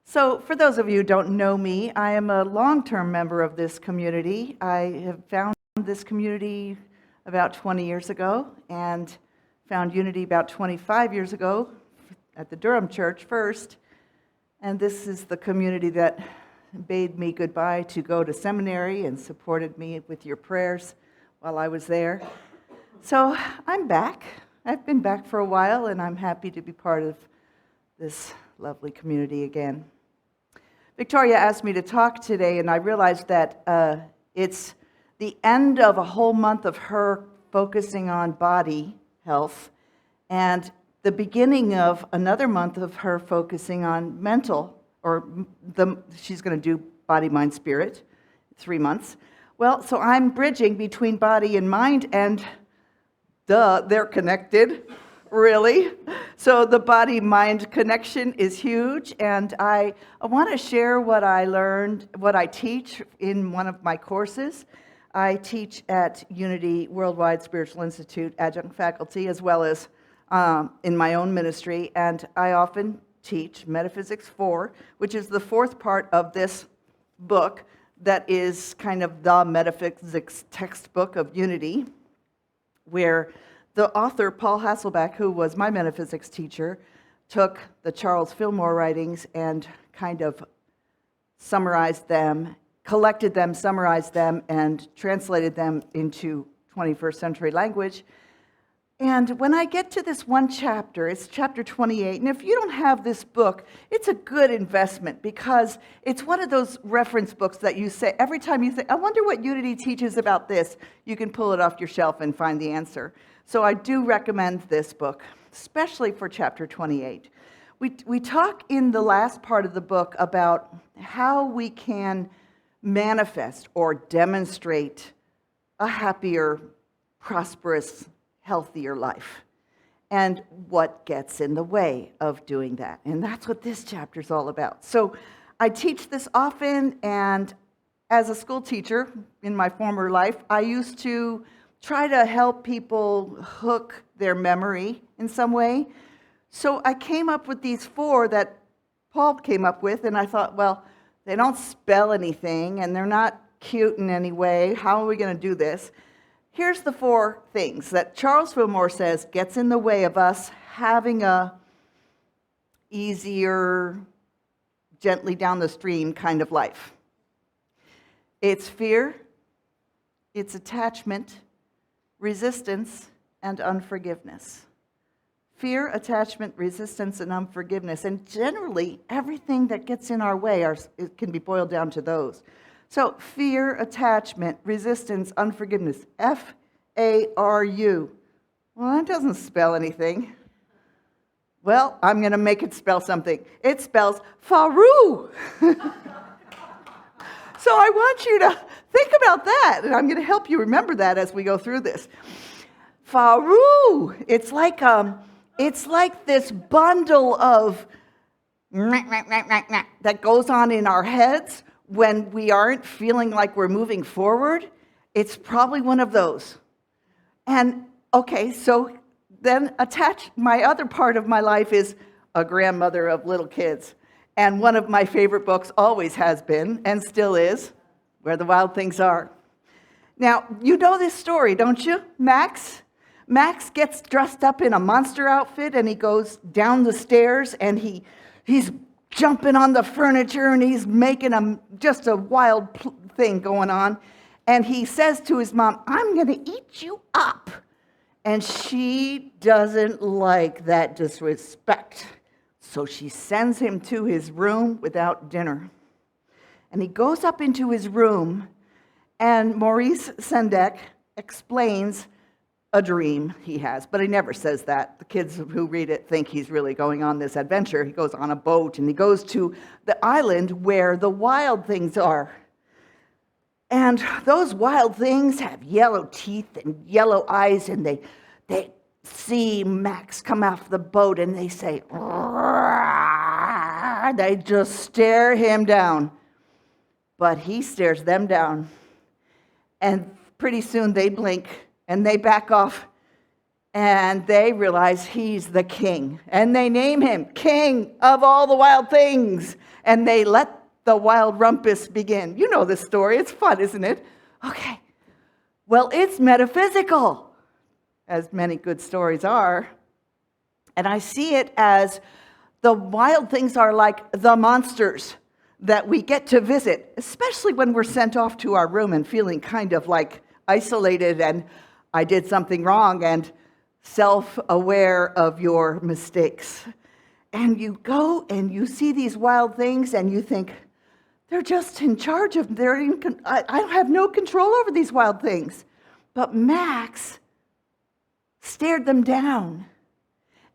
So for those of you who don't know me, I am a long-term member of this community. I have found this community about 20 years ago and found Unity about 25 years ago at the Durham Church first. And this is the community that bade me goodbye to go to seminary and supported me with your prayers while I was there. So I'm back. I've been back for a while, and I'm happy to be part of this lovely community again. Victoria asked me to talk today, and I realized that it's the end of a whole month of her focusing on body health, and the beginning of another month of her focusing on mental, she's going to do body, mind, spirit, 3 months. Well, so I'm bridging between body and mind, and they're connected, really. So the body-mind connection is huge, and I want to share what I learned, what I teach in one of my courses. I teach at Unity Worldwide Spiritual Institute adjunct faculty, as well as in my own ministry, and I often teach Metaphysics 4, which is the fourth part of this book that is kind of the metaphysics textbook of Unity, where the author, Paul Hasselbeck, who was my metaphysics teacher, took the Charles Fillmore writings and kind of summarized them, collected them, summarized them, and translated them into 21st century language. And when I get to this one chapter, it's chapter 28, and if you don't have this book, it's a good investment because it's one of those reference books that you say, every time you think, I wonder what Unity teaches about this, you can pull it off your shelf and find the answer. So I do recommend this book, especially for chapter 28. We talk in the last part of the book about how we can manifest or demonstrate a happier, prosperous, healthier life, and what gets in the way of doing that. And that's what this chapter is all about. So I teach this often, and as a school teacher in my former life, I used to try to help people hook their memory in some way. So I came up with these 4 that Paul came up with, and I thought, well, they don't spell anything, and they're not cute in any way. How are we going to do this? Here's the 4 things that Charles Fillmore says gets in the way of us having a easier, gently down the stream kind of life. It's fear, it's attachment, resistance, and unforgiveness. Fear, attachment, resistance, and unforgiveness. And generally, everything that gets in our way it can be boiled down to those. So fear, attachment, resistance, unforgiveness. F-A-R-U. Well, that doesn't spell anything. Well, I'm going to make it spell something. It spells FARU. So I want you to think about that, and I'm going to help you remember that as we go through this. FARU. It's like this bundle of that goes on in our heads when we aren't feeling like we're moving forward. It's probably one of those. And okay, so then my other part of my life is a grandmother of little kids. And one of my favorite books always has been, and still is, Where the Wild Things Are. Now, you know this story, don't you? Max gets dressed up in a monster outfit, and he goes down the stairs, and he's jumping on the furniture, and he's making just a wild thing going on. And he says to his mom, I'm going to eat you up. And she doesn't like that disrespect. So she sends him to his room without dinner. And he goes up into his room, and Maurice Sendak explains a dream he has, but he never says that. The kids who read it think he's really going on this adventure. He goes on a boat, and he goes to the island where the wild things are. And those wild things have yellow teeth and yellow eyes, and they see Max come off the boat, and they say, "Roar!" They just stare him down. But he stares them down. And pretty soon they blink, and they back off, And they realize he's the king. And they name him king of all the wild things. And they let the wild rumpus begin. You know this story. It's fun, isn't it? Okay. Well, it's metaphysical, as many good stories are. And I see it as the wild things are like the monsters that we get to visit, especially when we're sent off to our room and feeling kind of like isolated and I did something wrong and self-aware of your mistakes. And you go and you see these wild things and you think, they're just in charge of, I have no control over these wild things. But Max stared them down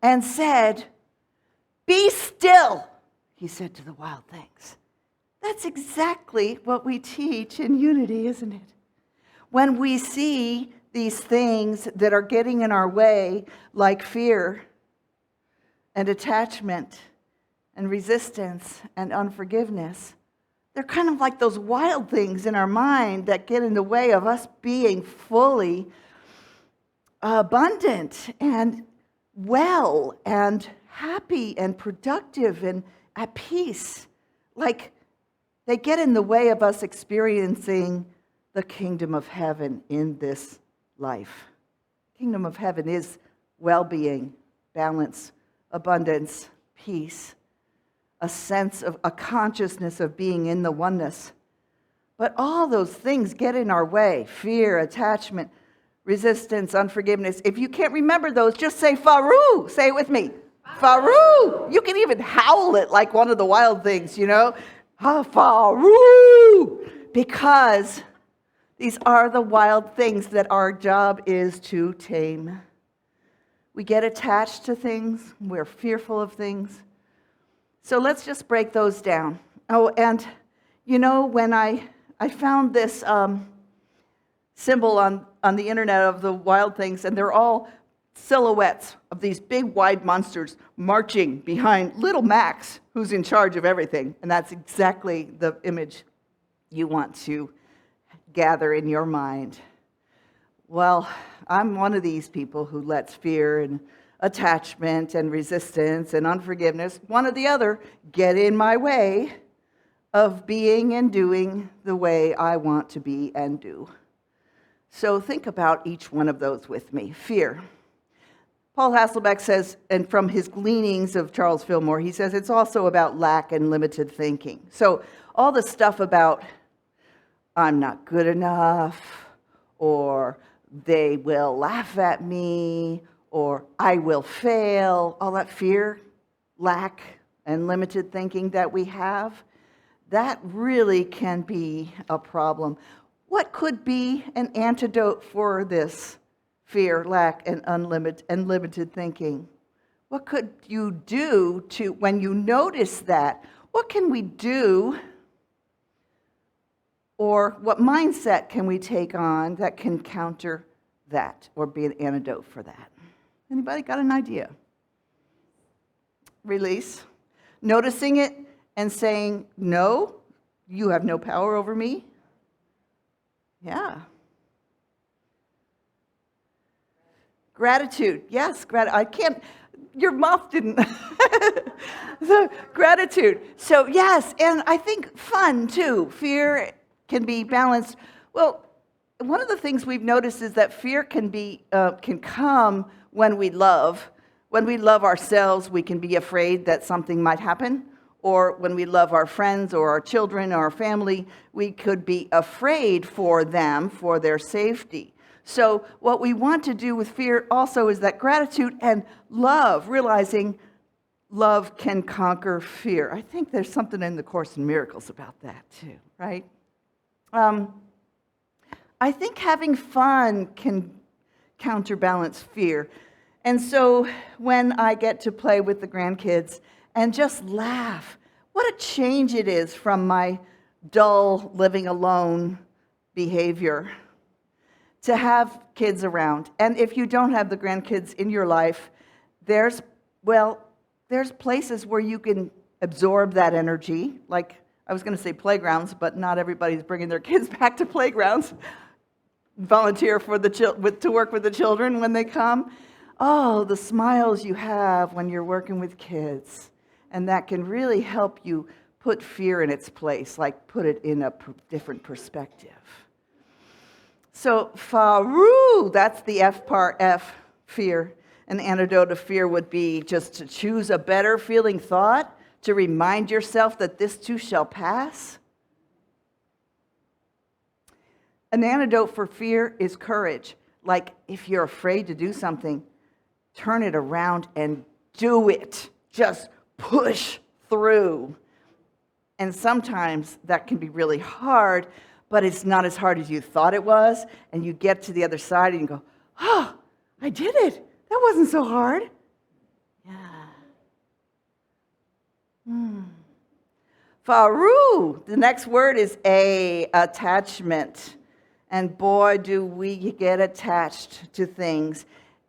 and said, "Be still," he said to the wild things. That's exactly what we teach in Unity, isn't it? When we see these things that are getting in our way, like fear and attachment and resistance and unforgiveness, they're kind of like those wild things in our mind that get in the way of us being fully abundant and well and happy and productive and at peace. Like they get in the way of us experiencing the kingdom of heaven in this life. Kingdom of heaven is well-being, balance, abundance, peace, a sense of a consciousness of being in the oneness. But all those things get in our way: fear, attachment, resistance, unforgiveness. If you can't remember those, just say FARU. Say it with me. FARU. You can even howl it like one of the wild things, you know. FARU. Because these are the wild things that our job is to tame. We get attached to things. We're fearful of things. So let's just break those down. Oh, and you know, when I found this symbol on the internet of the wild things, and they're all silhouettes of these big, wide monsters marching behind little Max, who's in charge of everything. And that's exactly the image you want to gather in your mind. Well, I'm one of these people who lets fear and attachment and resistance and unforgiveness, one or the other, get in my way of being and doing the way I want to be and do. So think about each one of those with me. Fear. Paul Hasselbeck says, and from his gleanings of Charles Fillmore, he says it's also about lack and limited thinking. So all the stuff about I'm not good enough, or they will laugh at me, or I will fail, all that fear, lack, and limited thinking that we have, that really can be a problem. What could be an antidote for this fear, lack, and limited thinking? What could you do to, when you notice that, what can we do, or what mindset can we take on that can counter that or be an antidote for that? Anybody got an idea? Release. Noticing it and saying, no, you have no power over me. Yeah. Gratitude. Yes, I can't, your mouth didn't. So, gratitude. So, yes, and I think fun, too. Fear can be balanced. Well, one of the things we've noticed is that fear can come when we love. When we love ourselves, we can be afraid that something might happen. Or when we love our friends or our children or our family, we could be afraid for them, for their safety. So what we want to do with fear also is that gratitude and love, realizing love can conquer fear. I think there's something in the Course in Miracles about that too, right? I think having fun can counterbalance fear. And so when I get to play with the grandkids and just laugh, what a change it is from my dull, living alone behavior to have kids around. And if you don't have the grandkids in your life, there's places where you can absorb that energy. Like, I was going to say playgrounds, but not everybody's bringing their kids back to playgrounds. Volunteer for to work with the children when they come. Oh, the smiles you have when you're working with kids. And that can really help you put fear in its place, like put it in a different perspective. So FARU, that's the F part, F, fear. An antidote of fear would be just to choose a better feeling thought, to remind yourself that this too shall pass. An antidote for fear is courage. Like if you're afraid to do something, turn it around and do it. Just push through. And sometimes that can be really hard, but it's not as hard as you thought it was. And you get to the other side and you go, oh, I did it. That wasn't so hard. Yeah. FARU, the next word is attachment. And boy, do we get attached to things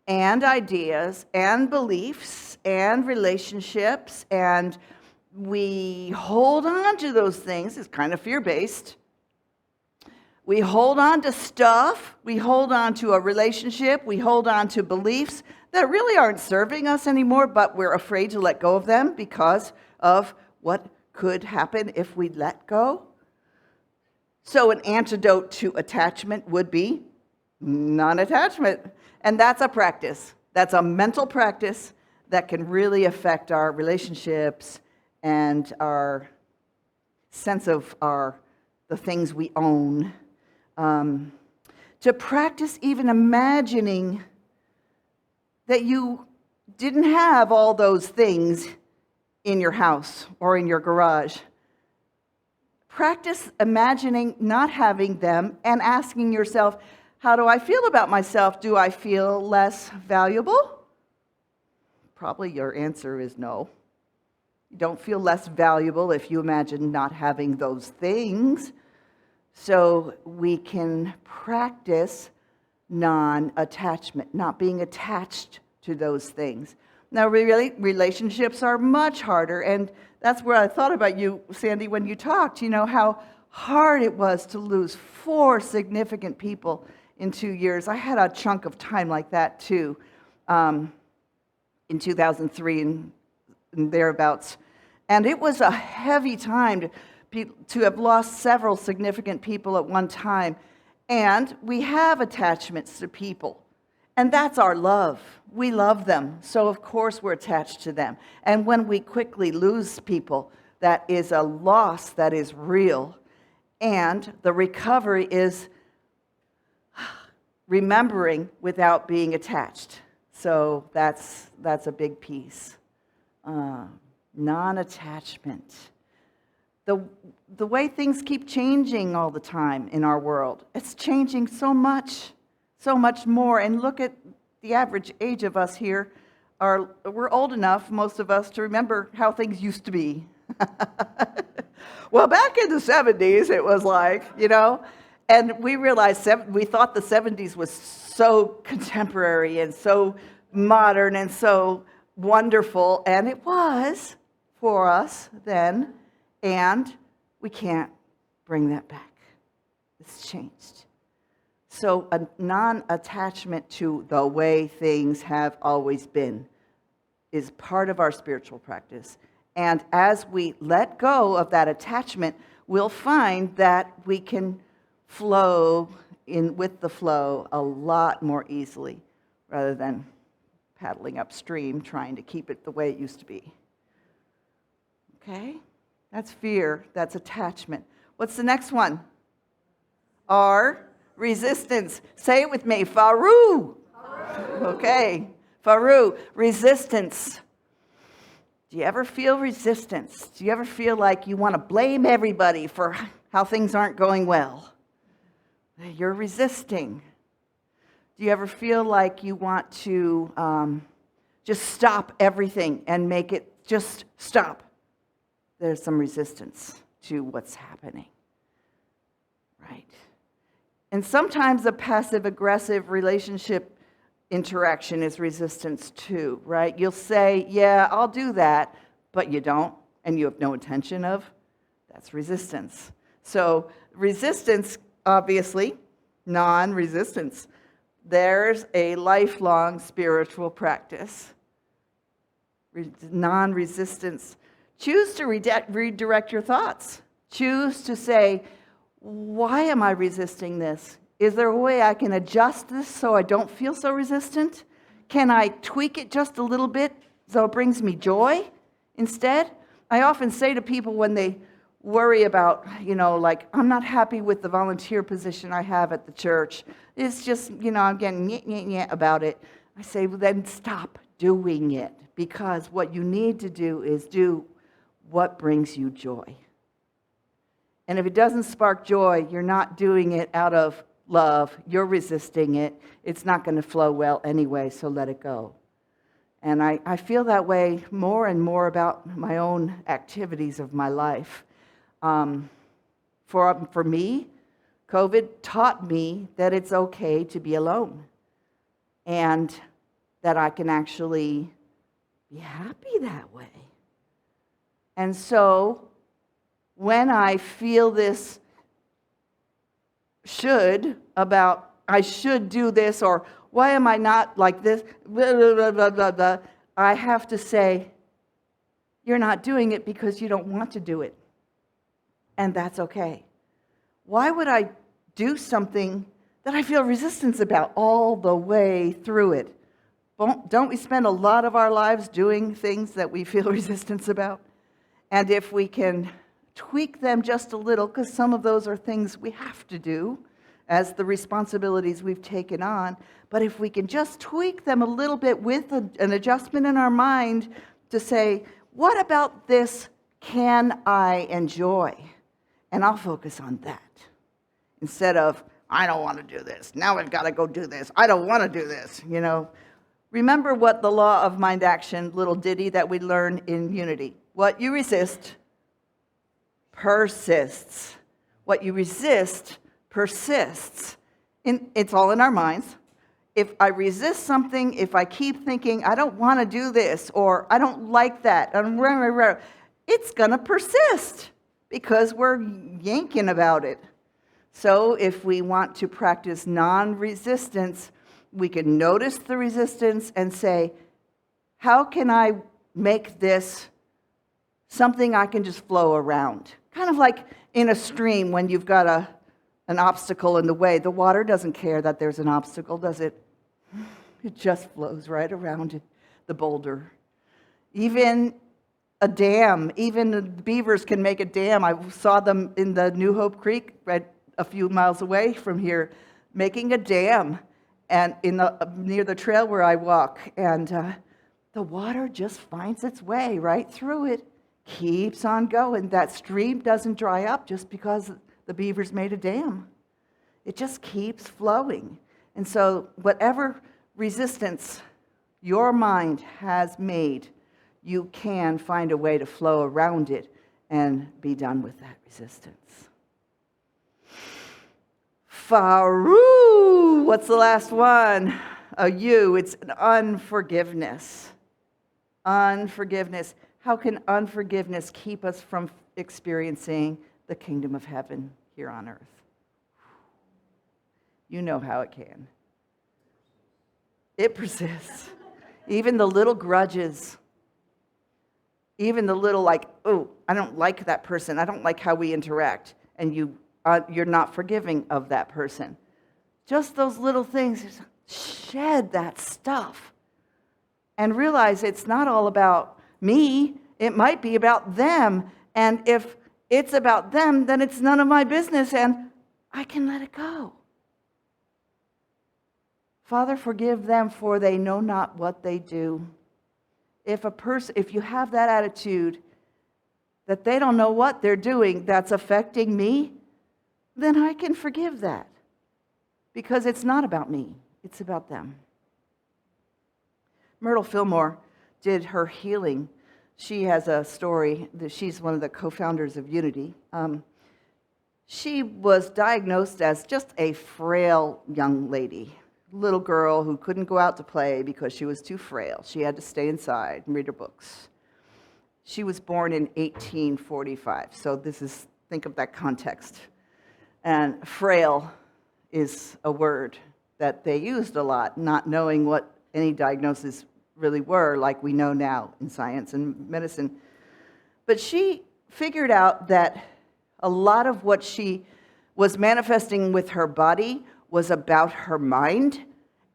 and ideas and beliefs and relationships, and we hold on to those things. It's kind of fear-based. We hold on to stuff. We hold on to a relationship. We hold on to beliefs that really aren't serving us anymore, but we're afraid to let go of them because of what could happen if we let go. So an antidote to attachment would be non-attachment. And that's a practice. That's a mental practice that can really affect our relationships and our sense of the things we own. To practice even imagining that you didn't have all those things in your house or in your garage. Practice imagining not having them and asking yourself, how do I feel about myself? Do I feel less valuable? Probably your answer is no. You don't feel less valuable if you imagine not having those things. So we can practice non-attachment, not being attached to those things. Now, really, relationships are much harder, and that's where I thought about you, Sandy, when you talked, how hard it was to lose 4 significant people in 2 years. I had a chunk of time like that, too, in 2003 and thereabouts. And it was a heavy time to have lost several significant people at one time. And we have attachments to people. And that's our love. We love them. So, of course, we're attached to them. And when we quickly lose people, that is a loss that is real. And the recovery is remembering without being attached. So that's a big piece. Non-attachment. The way things keep changing all the time in our world. It's changing so much more. And look at the average age of us here. We're old enough, most of us, to remember how things used to be. Well, back in the 70s, it was like, and we realized, we thought the 70s was so contemporary and so modern and so wonderful, and it was for us then, and we can't bring that back. It's changed. So a non-attachment to the way things have always been is part of our spiritual practice. And as we let go of that attachment, we'll find that we can flow with the flow a lot more easily rather than paddling upstream trying to keep it the way it used to be. Okay? That's fear. That's attachment. What's the next one? R, resistance. Say it with me. FARU. Okay. FARU, resistance. Do you ever feel resistance? Do you ever feel like you want to blame everybody for how things aren't going well? You're resisting. Do you ever feel like you want to just stop everything and make it just stop? There's some resistance to what's happening, right? And sometimes a passive-aggressive relationship interaction is resistance too, right? You'll say, yeah, I'll do that, but you don't, and you have no intention of. That's resistance. So resistance, obviously, non-resistance. There's a lifelong spiritual practice. Non-resistance. Choose to redirect your thoughts. Choose to say, why am I resisting this? Is there a way I can adjust this so I don't feel so resistant? Can I tweak it just a little bit so it brings me joy instead? I often say to people when they worry about, like, I'm not happy with the volunteer position I have at the church. It's just, I'm getting nyeh about it. I say, well, then stop doing it, because what you need to do is do what brings you joy. And if it doesn't spark joy, you're not doing it out of love. You're resisting it. It's not going to flow well anyway, so let it go. And I feel that way more and more about my own activities of my life. For me, COVID taught me that it's okay to be alone and that I can actually be happy that way. And so when I feel this about I should do this, or why am I not like this, blah, blah, blah, blah, blah, I have to say, you're not doing it because you don't want to do it. And that's okay. Why would I do something that I feel resistance about all the way through it? Don't we spend a lot of our lives doing things that we feel resistance about? And if we can tweak them just a little, because some of those are things we have to do as the responsibilities we've taken on, but if we can just tweak them a little bit with an adjustment in our mind to say, what about this can I enjoy? And I'll focus on that. Instead of, I don't want to do this. Now I've got to go do this. I don't want to do this, Remember what the law of mind action, little ditty that we learn in Unity. What you resist persists. What you resist persists. It's all in our minds. If I resist something, if I keep thinking, I don't want to do this, or I don't like that, it's going to persist because we're yanking about it. So if we want to practice non-resistance, we can notice the resistance and say, how can I make this something I can just flow around? Kind of like in a stream when you've got an obstacle in the way. The water doesn't care that there's an obstacle, does it? It just flows right around the boulder. Even a dam, even the beavers can make a dam. I saw them in the New Hope Creek, right a few miles away from here, making a dam, and near the trail where I walk. And the water just finds its way right through it, keeps on going. That stream doesn't dry up just because the beavers made a dam. It just keeps flowing. And so whatever resistance your mind has made, you can find a way to flow around it and be done with that resistance. FARU, what's the last one? A U, it's an unforgiveness. Unforgiveness. How can unforgiveness keep us from experiencing the kingdom of heaven here on earth? You know how it can. It persists. Even the little grudges. Even the little I don't like that person. I don't like how we interact. And you're not forgiving of that person. Just those little things, shed that stuff. And realize it's not all about me. It might be about them. And if it's about them, then it's none of my business. And I can let it go. Father, forgive them, for they know not what they do. If you have that attitude that they don't know what they're doing that's affecting me, then I can forgive that. Because it's not about me, it's about them. Myrtle Fillmore did her healing. She has a story that she's one of the co-founders of Unity. She was diagnosed as just a frail young lady. Little girl who couldn't go out to play because she was too frail. She had to stay inside and read her books. She was born in 1845, so think of that context. And frail is a word that they used a lot, not knowing what any diagnoses really were, like we know now in science and medicine. But she figured out that a lot of what she was manifesting with her body was about her mind.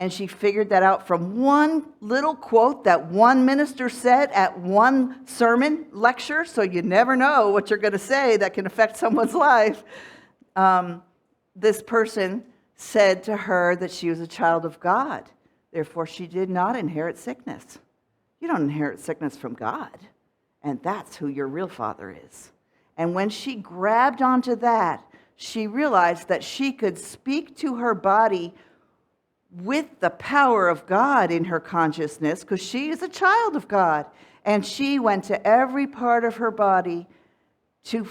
And she figured that out from one little quote that one minister said at one sermon lecture. So you never know what you're going to say that can affect someone's life. This person said to her that she was a child of God. Therefore, she did not inherit sickness. You don't inherit sickness from God. And that's who your real father is. And when she grabbed onto that, she realized that she could speak to her body with the power of God in her consciousness, because she is a child of God. And she went to every part of her body to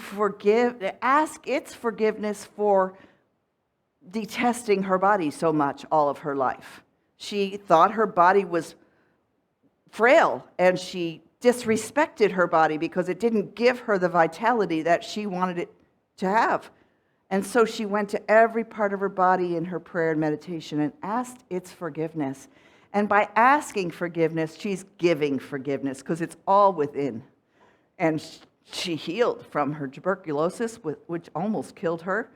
ask its forgiveness for detesting her body so much all of her life. She thought her body was frail, and she disrespected her body because it didn't give her the vitality that she wanted it to have. And so she went to every part of her body in her prayer and meditation and asked its forgiveness. And by asking forgiveness, she's giving forgiveness because it's all within. And she healed from her tuberculosis, which almost killed her.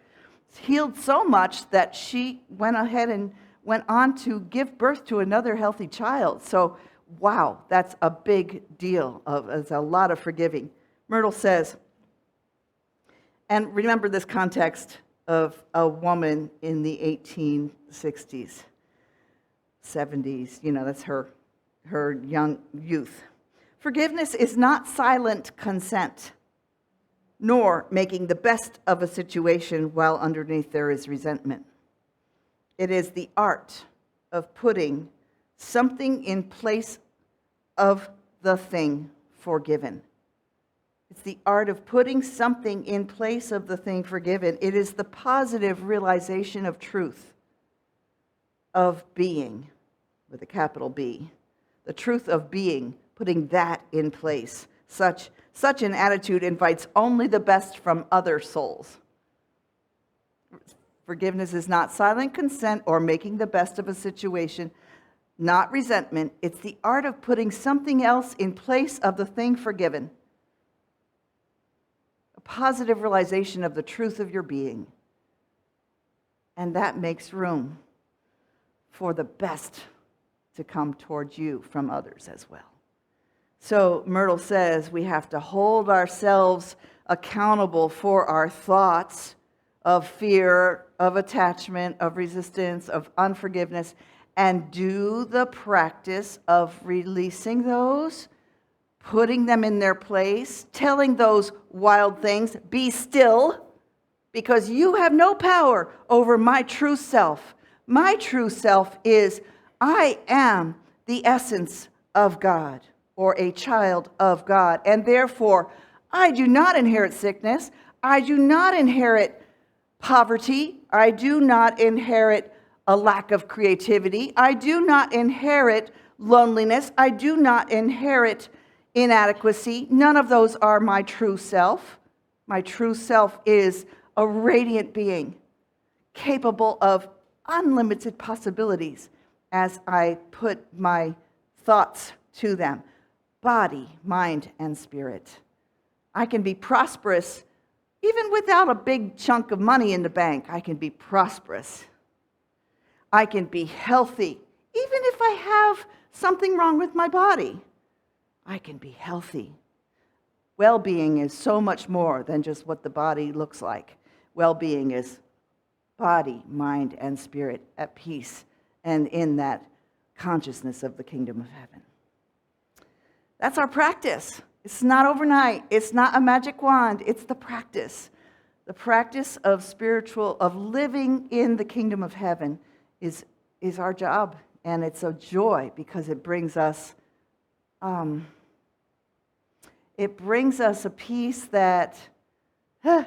Healed so much that she went ahead and went on to give birth to another healthy child. So, wow, that's a big deal. It's a lot of forgiving. Myrtle says, and remember this context of a woman in the 1860s, 70s, that's her young youth. Forgiveness is not silent consent, nor making the best of a situation while underneath there is resentment. It is the art of putting something in place of the thing forgiven. It's the art of putting something in place of the thing forgiven. It is the positive realization of truth, of being, with a capital B. The truth of being, putting that in place. Such an attitude invites only the best from other souls. Forgiveness is not silent consent or making the best of a situation, not resentment. It's the art of putting something else in place of the thing forgiven. A positive realization of the truth of your being. And that makes room for the best to come towards you from others as well. So Myrtle says we have to hold ourselves accountable for our thoughts of fear, of attachment, of resistance, of unforgiveness, and do the practice of releasing those, putting them in their place, telling those wild things, be still, because you have no power over my true self. My true self is, I am the essence of God, or a child of God, and therefore, I do not inherit sickness. I do not inherit poverty. I do not inherit a lack of creativity. I do not inherit loneliness. I do not inherit inadequacy. None of those are my true self. My true self is a radiant being, capable of unlimited possibilities as I put my thoughts to them. Body, mind, and spirit. I can be prosperous even without a big chunk of money in the bank. I can be prosperous. I can be healthy even if I have something wrong with my body. I can be healthy. Well-being is so much more than just what the body looks like. Well-being is body, mind, and spirit at peace and in that consciousness of the kingdom of heaven. That's our practice. It's not overnight. It's not a magic wand. It's the practice. The practice of living in the kingdom of heaven is our job. And it's a joy because it brings us a peace that, I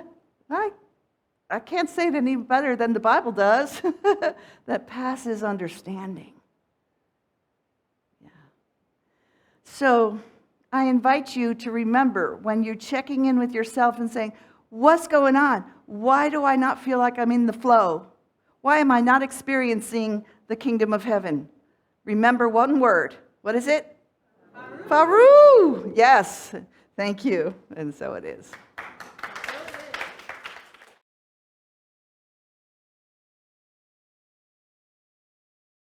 can't say it any better than the Bible does, that passes understanding. So I invite you to remember when you're checking in with yourself and saying, what's going on? Why do I not feel like I'm in the flow? Why am I not experiencing the kingdom of heaven. Remember one word. What is it? FARU. Yes. Thank you. And so it is.